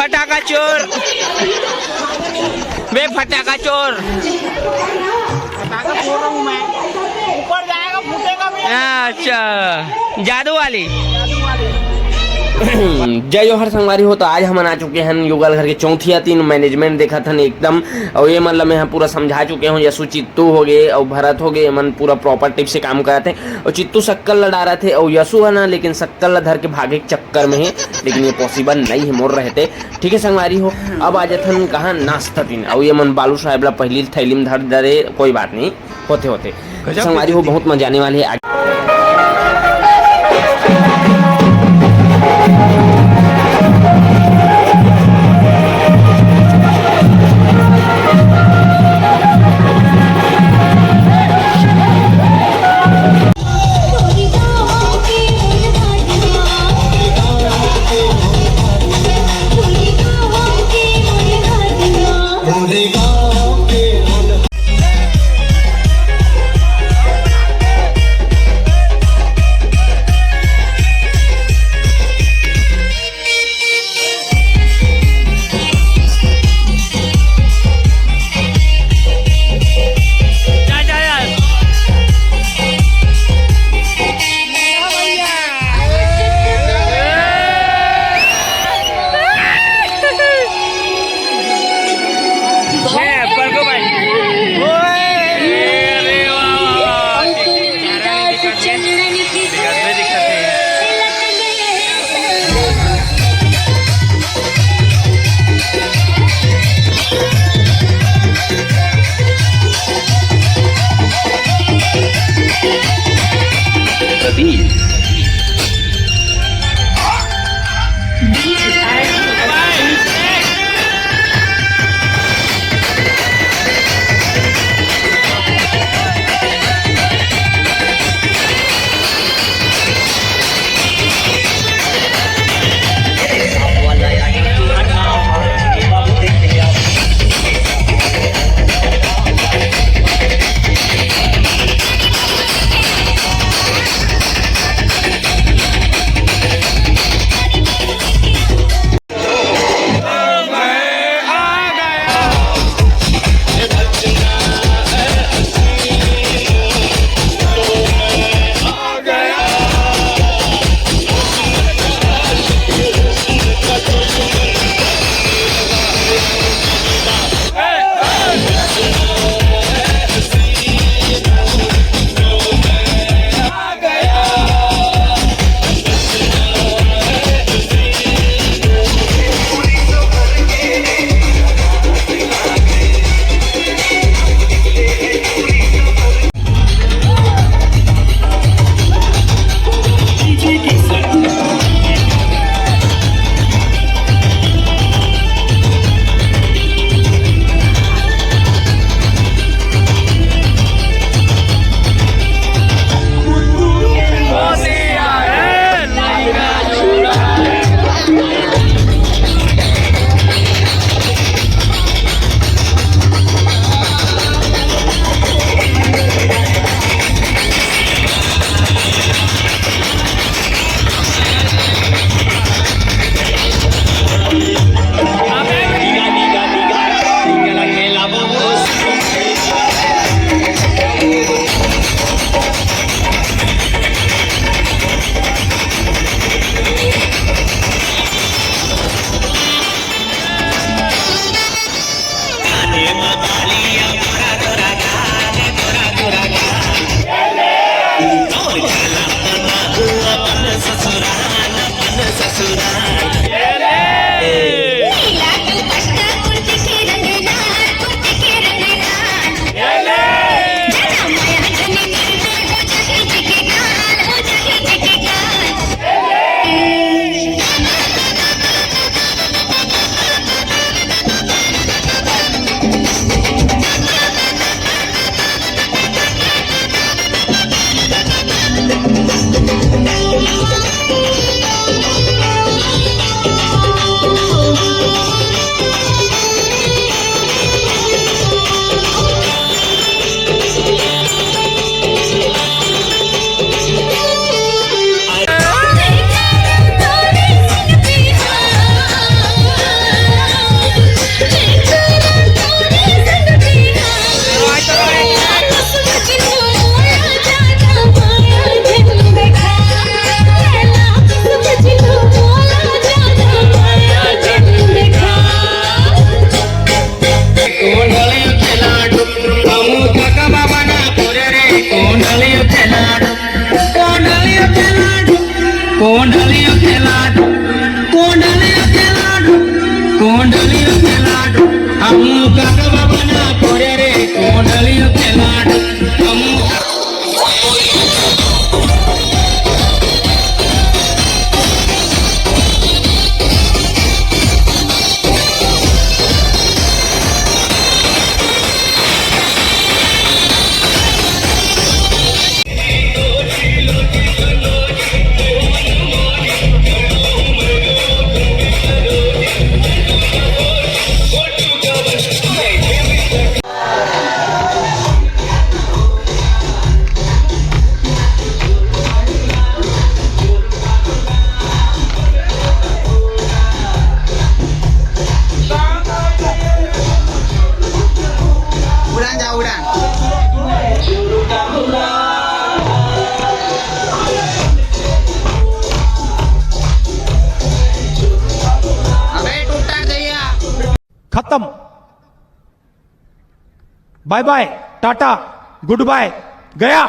फटाका चोर, बे फटाका चोर। फटाका फोड़ रहा हूँ मैं, ऊपर जाएगा फूटेगा भी। अच्छा, जादू वाली। जादू वाली। जय जोहर संगवारी हो। तो आज हम आ चुके हैं युगल घर के चौथिया 3 मैनेजमेंट देखा था एकदम। और ये मतलब मैं पूरा समझा चुके हूँ। यसु चित्तू हो गए और भरत हो गए, मन पूरा प्रॉपर टिप से काम कराते हैं। और चित्तू शक्कर लड़ा रहे थे और यसु है ना, लेकिन शक्कर धर के भागे के चक्कर में है, लेकिन ये पॉसिबल नहीं है, मोड़ रहे थे। ठीक है संगवारी हो। अब आ जाते हम कहाँ नाश्ता पीने। और ये मन बालू साहेब ला पहली थैली में धर दे, कोई बात नहीं, होते होते संगवारी हो। बहुत मजा आने वाली है। खत्म, bye bye, tata, goodbye, गया।